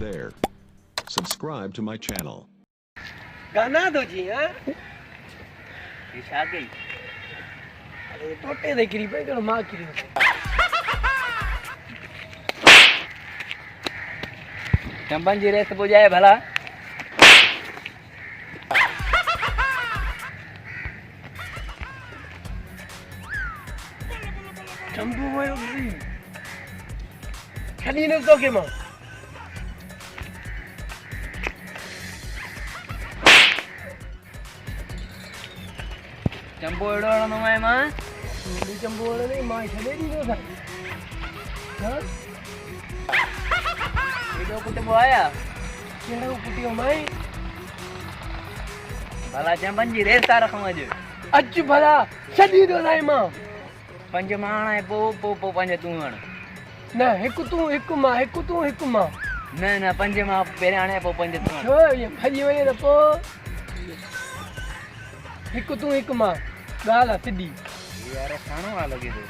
there. Subscribe to my channel. गाना दो जी हाँ ये छा गई अरे टोटे दे करी पे कर मां करी चंपन जी रेस हो जाए भला चंपू वो खड़ी न तो के मां चंपो एड़ो न माय मां नी चंपू वाला नहीं मां छले दी तो था हां एड़ो कुटुंब आया केड़ा कुटियो माई भला चंपन जी रेस तार रखो अच भला छडी दो नाई मां पंज माण है पो पंज तू हण ना एक तू एक मां एक तू एक मां न न पंज मां पेरे आणे पो पंज तू हण छो ये फजी वने न पो एक तू एक मां गाला सिधी यार खानो वाला लगे तो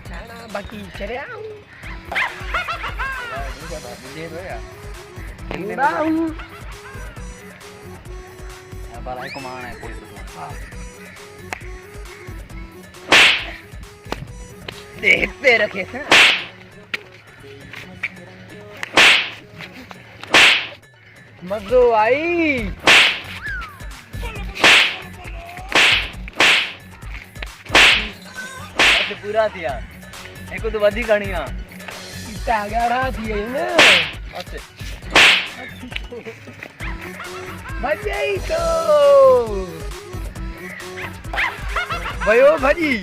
खाना बाकी चरिया बुझे तो या इंदा हूं भला को माण है कोई हां देख पे रखे थे मजो आई ऐसे पूरा थिया एको तो वधी गणिया इता गाड़ा थी ने अच्छे भजई तो भयो भजी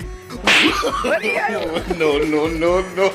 भजी आयो No, no, no, no.